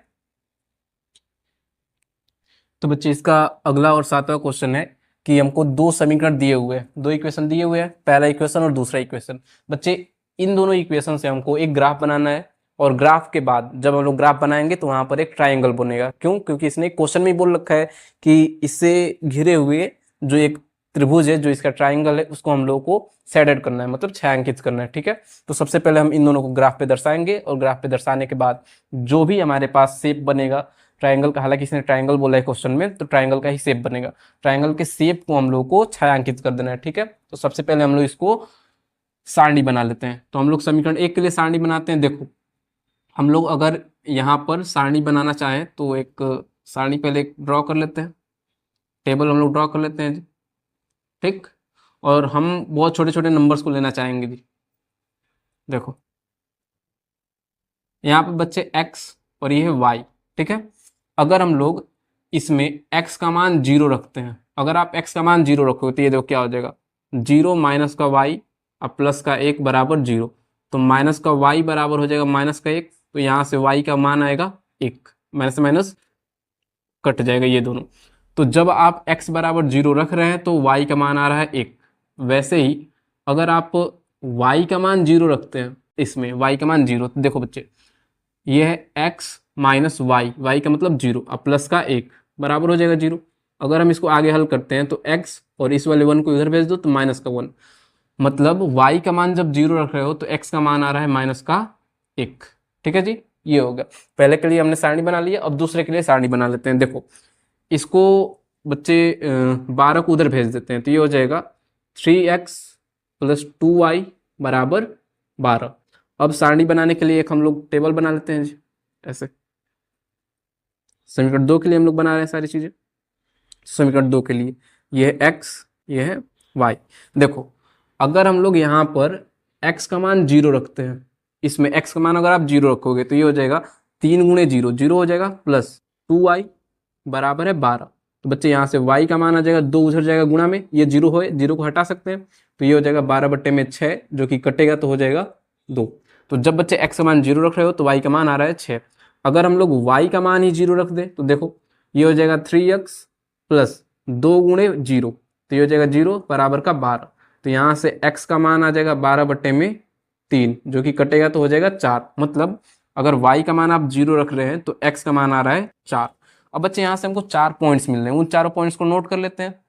तो बच्चे इसका अगला और 7वां क्वेश्चन है कि हमको दो समीकरण दिए हुए हैं, दो इक्वेशन दिए हुए हैं, पहला इक्वेशन और दूसरा इक्वेशन। बच्चे इन दोनों इक्वेशन से हमको एक ग्राफ बनाना है, और ग्राफ के बाद जब हम लोग ग्राफ बनाएंगे तो वहां पर एक ट्राइंगल बनेगा। क्यों? क्योंकि इसने क्वेश्चन में बोल रखा है कि इससे घिरे हुए जो एक त्रिभुज है, जो इसका ट्राइंगल है, उसको हम लोग को शेडेड करना है, मतलब छायांकित करना है। ठीक है, तो सबसे पहले हम इन दोनों को ग्राफ पे दर्शाएंगे, और ग्राफ पे दर्शाने के बाद जो भी हमारे पास शेप बनेगा ट्राइंगल का, हालांकि इसने ट्राइंगल बोला है क्वेश्चन में, तो ट्राइंगल का ही शेप बनेगा। ट्राइंगल के शेप को हम लोग को छायांकित कर देना है। ठीक है, तो सबसे पहले हम लोग इसको सारणी बना लेते हैं। तो हम लोग समीकरण 1 के लिए सारणी बनाते हैं। देखो, हम लोग अगर यहाँ पर सारणी बनाना चाहें तो एक सारणी पहले ड्रॉ कर लेते हैं, टेबल हम लोग ड्रॉ कर लेते हैं जी। ठीक, और हम बहुत छोटे छोटे नंबर्स को लेना चाहेंगे जी। देखो, यहाँ पे बच्चे x और ये है y। ठीक है, अगर हम लोग इसमें x का मान 0 रखते हैं, अगर आप x का मान 0 रखोगे तो ये देखो क्या हो जाएगा, 0 माइनस का y अब प्लस का 1 बराबर 0। तो माइनस का y बराबर हो जाएगा माइनस का 1, तो यहाँ से y का मान आएगा 1, माइनस से माइनस कट जाएगा ये दोनों। तो जब आप x बराबर 0 रख रहे हैं तो y का मान आ रहा है 1। वैसे ही अगर आप y का मान 0 रखते हैं, इसमें y का मान 0, तो देखो बच्चे ये है x माइनस वाई, वाई का मतलब 0, अब प्लस का 1 बराबर हो जाएगा 0। अगर हम इसको आगे हल करते हैं तो x और इस वाले 1 को इधर भेज दो तो माइनस का 1, मतलब y का मान जब 0 रख रहे हो तो x का मान आ रहा है माइनस का 1। ठीक है जी, ये हो गया। पहले के लिए हमने सारणी बना लिया, अब दूसरे के लिए सारणी बना लेते हैं। देखो, इसको बच्चे 12 को उधर भेज देते हैं, तो ये हो जाएगा 3x + 2y बराबर 12। अब सारणी बनाने के लिए एक हम लोग टेबल बना लेते हैं जी, ऐसे। समीकरण 2 के लिए हम लोग बना रहे हैं सारी चीजें। समीकरण 2 के लिए ये है x, ये है y। देखो, अगर हम लोग यहाँ पर x का मान 0 रखते हैं, इसमें x का मान अगर आप 0 रखोगे तो ये हो जाएगा 3 × 0, 0 हो जाएगा, प्लस 2y बराबर है 12। तो बच्चे यहाँ से y का मान आ जाएगा 2, उधर जाएगा गुणा में, ये 0 हो, 0 को हटा सकते हैं, तो ये हो जाएगा 12/6, जो कि कटेगा तो हो जाएगा 2। तो जब बच्चे x का मान 0 रख रहे हो तो y का मान आ रहा है 6। अगर हम लोग y का मान ही 0 रख दें तो देखो ये हो जाएगा 3x + 2 × 0, तो ये हो जाएगा 0 बराबर का 12। तो यहाँ से x का मान आ जाएगा 12/3, जो कि कटेगा तो हो जाएगा 4। मतलब अगर y का मान आप 0 रख रहे हैं तो x का मान आ रहा है 4। अब बच्चे यहाँ से हमको 4 पॉइंट्स मिल रहे हैं, उन चारों पॉइंट्स को नोट कर लेते हैं,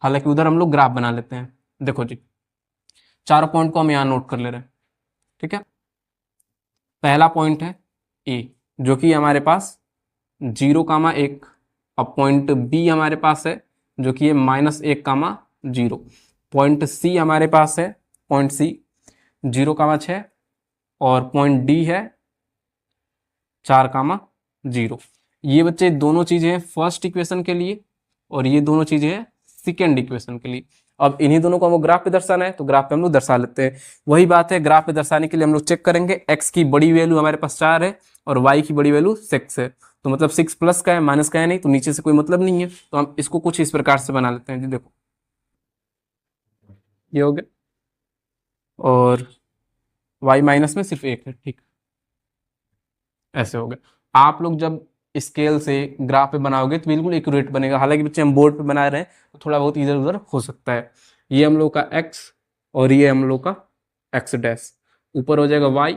हालांकि उधर हम लोग ग्राफ बना लेते हैं। देखो जी, चारों पॉइंट को हम यहाँ नोट कर ले रहे हैं। ठीक है, पहला पॉइंट है ए, जो कि हमारे पास 0,1। अब पॉइंट बी हमारे पास है जो कि है -1,0। पॉइंट सी हमारे पास है, पॉइंट सी 0,6, और पॉइंट डी है 4,0। ये बच्चे दोनों चीजें हैं फर्स्ट इक्वेशन के लिए, और ये दोनों चीजें हैं सेकेंड इक्वेशन के लिए। अब इन्हीं दोनों को हमको ग्राफ पे दर्शाना है, तो ग्राफ पे हम लोग दर्शा लेते हैं। वही बात है, ग्राफ पे दर्शाने के लिए हम लोग चेक करेंगे, x की बड़ी वैल्यू हमारे पास 4 है और y की बड़ी वैल्यू 6 है, तो मतलब 6 प्लस का है, माइनस का है नहीं, तो नीचे से कोई मतलब नहीं है। तो हम इसको कुछ इस प्रकार से बना लेते हैं जी। देखो, ये हो गया, और y माइनस में सिर्फ 1 है, ठीक, ऐसे हो गया। आप लोग जब स्केल से ग्राफ पे बनाओगे तो बिल्कुल एक्यूरेट बनेगा। हालांकि बच्चे हम बोर्ड पे बना रहे हैं तो थोड़ा बहुत इधर उधर हो सकता है। ये हम लोग का x और ये हम लोग का x डैश, ऊपर हो जाएगा y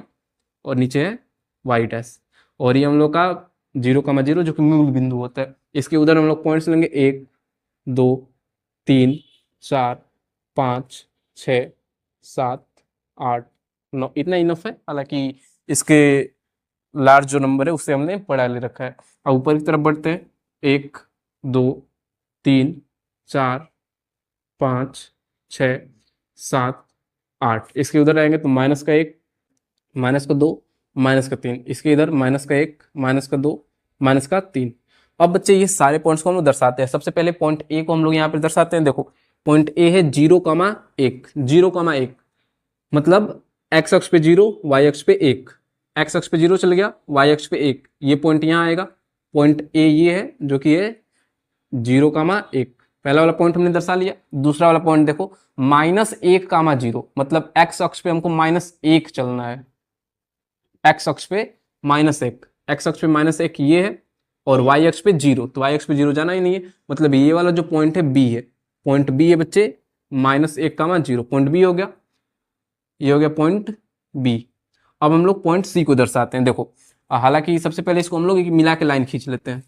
और नीचे है y डैश, और ये हम लोग का 0,0 जो कि मूल बिंदु होता है। इसके उधर हम लोग पॉइंट्स लेंगे 1 2 3 4 5 6 7 8 9, इतना इनफ है। हालांकि इसके लार्ज जो नंबर है उससे हमने पढ़ा ले रखा है। अब ऊपर की तरफ बढ़ते हैं, 1 2 3 4 5 6 7 8, इसके उधर आएंगे तो -1 -2 -3, इसके इधर -1 -2 -3। अब बच्चे ये सारे पॉइंट्स को हम लोग दर्शाते हैं। सबसे पहले पॉइंट ए को हम लोग यहाँ पे दर्शाते हैं। देखो पॉइंट ए है 0,1, 0,1 मतलब x अक्ष पे 0, y अक्ष पे 1, x अक्ष पे 0 चल गया, y अक्ष पे 1, ये पॉइंट यहाँ आएगा। पॉइंट ए ये है जो कि है 0,1, पहला वाला पॉइंट हमने दर्शा लिया। दूसरा वाला पॉइंट देखो -1,0, मतलब x अक्ष पे हमको -1 चलना है, x अक्ष पे -1, x अक्ष पे -1 ये है, और y अक्ष पे 0, तो y अक्ष पे 0 जाना ही नहीं है, मतलब ये वाला जो पॉइंट है b है, पॉइंट b है बच्चे -1,0, पॉइंट b हो गया, ये हो गया पॉइंट बी। अब हम लोग पॉइंट सी को दर्शाते हैं। देखो हालांकि सबसे पहले इसको हम लोग मिला के लाइन खींच लेते हैं,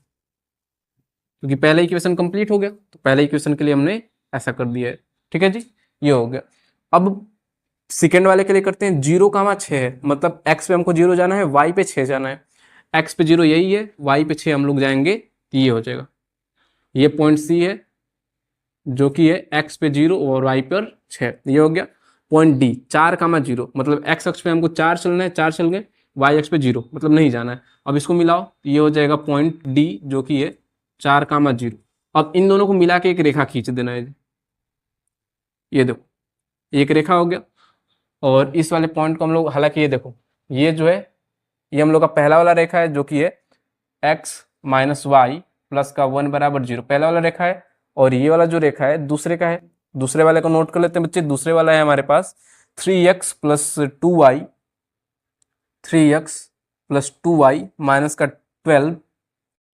क्योंकि पहले इक्वेशन कंप्लीट हो गया, तो पहले इक्वेशन के लिए हमने ऐसा कर दिया है। ठीक है जी, ये हो गया। अब सेकेंड वाले के लिए करते हैं। 0,6 है, मतलब x पे हमको 0 जाना है, y पे 6 जाना है। x पे 0 यही है, y पे 6 हम लोग जाएंगे, तो ये हो जाएगा। ये पॉइंट सी है जो कि है x पे 0 और y पर 6, ये हो गया। पॉइंट डी 4,0, मतलब x अक्ष पे हमको 4 चलना है, 4 चल गए, y अक्ष पे 0 मतलब नहीं जाना है। अब इसको मिलाओ तो ये हो जाएगा पॉइंट डी जो कि है 4,0। अब इन दोनों को मिला के एक रेखा खींच देना है। ये देखो एक रेखा हो गया, और इस वाले पॉइंट को हम लोग, हालांकि ये देखो ये जो है ये हम लोग का पहला वाला रेखा है जो कि है x - y प्लस का 1 = 0, पहला वाला रेखा है। और ये वाला जो रेखा है दूसरे का है, दूसरे वाले को नोट कर लेते हैं बच्चे। दूसरे वाला है हमारे पास 3x + 2y, 3x + 2y -12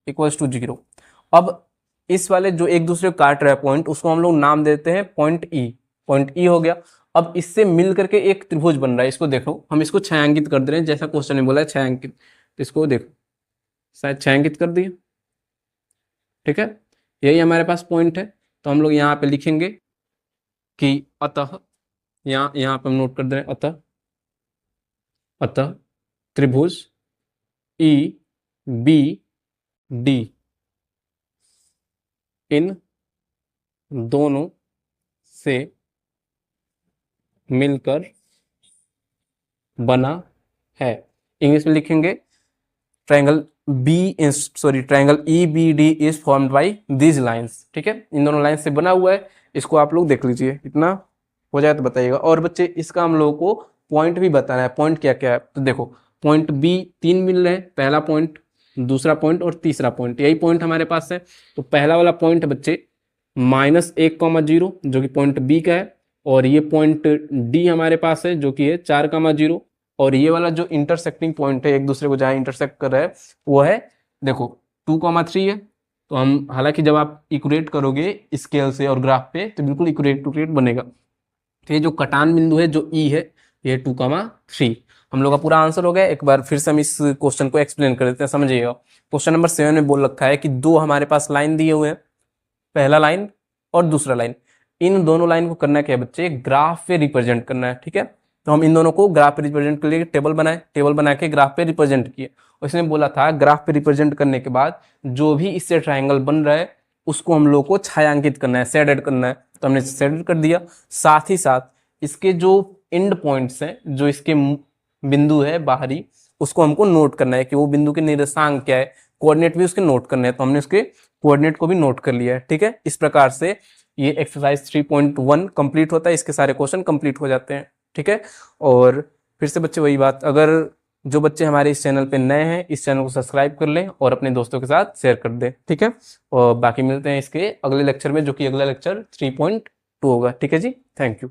= 0। अब इस वाले जो एक दूसरे को काट रहा है पॉइंट, उसको हम लोग नाम देते हैं पॉइंट ई, पॉइंट ई हो गया। अब इससे मिल करके एक त्रिभुज बन रहा है, इसको देखो, हम इसको छायांकित कर दे रहे हैं, जैसा क्वेश्चन में बोला है छायांकित, इसको देखो शायद छायांकित कर दिए। ठीक है, यही हमारे पास पॉइंट है, तो हम लोग यहाँ पे लिखेंगे कि अतः, यहाँ पे हम नोट कर दे रहे हैं अतः त्रिभुज ई बी डी इन दोनों से मिलकर बना है। इंग्लिश में लिखेंगे triangle E B D is formed by these lines. ठीक है, इन दोनों लाइन से बना हुआ है, इसको आप लोग देख लीजिए, इतना हो जाए तो बताइएगा। और बच्चे इसका हम लोगों को पॉइंट भी बताना है, पॉइंट क्या क्या है। तो देखो पॉइंट बी 3 मिल रहे हैं, पहला पॉइंट, दूसरा पॉइंट और तीसरा पॉइंट, यही पॉइंट हमारे पास है। तो पहला वाला पॉइंट है बच्चे -1,0 जो कि पॉइंट बी का है, और ये पॉइंट डी हमारे पास है जो कि है 4,0, और ये वाला जो इंटरसेक्टिंग पॉइंट है, एक दूसरे को जहाँ इंटरसेक्ट कर रहा है, वो है देखो 2,3 है। तो हम, हालांकि जब आप इक्वेट करोगे स्केल से और ग्राफ पे तो बिल्कुल इक्वेट बनेगा। तो ये जो कटान बिंदु है जो ई है, ये 2,3 हम लोग का पूरा आंसर हो गया। एक बार फिर से हम इस क्वेश्चन को एक्सप्लेन कर देते हैं, समझिएगा। क्वेश्चन नंबर 7 में बोल रखा है कि दो हमारे पास लाइन दिए हुए हैं, पहला लाइन और दूसरा लाइन। इन दोनों लाइन को करना क्या है बच्चे, ग्राफ पे रिप्रेजेंट करना है। ठीक है, तो हम इन दोनों को ग्राफ पे रिप्रेजेंट के लिए टेबल बनाए, टेबल बना के ग्राफ पे रिप्रेजेंट किए। और इसने बोला था ग्राफ पे रिप्रेजेंट करने के बाद जो भी इससे ट्राइंगल बन रहा है उसको हम लोग को छायांकित करना है, शेडेड करना है। तो हमने शेडेड कर दिया। साथ ही साथ इसके जो एंड पॉइंट्स हैं, जो इसके बिंदु है बाहरी, उसको हमको नोट करना है कि वो बिंदु के निर्देशांक क्या है, कोऑर्डिनेट भी उसके नोट करने हैं। तो हमने उसके कोऑर्डिनेट को भी नोट कर लिया है। ठीक है, इस प्रकार से ये एक्सरसाइज 3.1 कंप्लीट होता है, इसके सारे क्वेश्चन कंप्लीट हो जाते हैं। ठीक है, और फिर से बच्चे वही बात, अगर जो बच्चे हमारे इस चैनल पे नए हैं, इस चैनल को सब्सक्राइब कर लें और अपने दोस्तों के साथ शेयर कर दें। ठीक है, और बाकी मिलते हैं इसके अगले लेक्चर में, जो कि अगला लेक्चर 3.2 होगा। ठीक है जी, थैंक यू।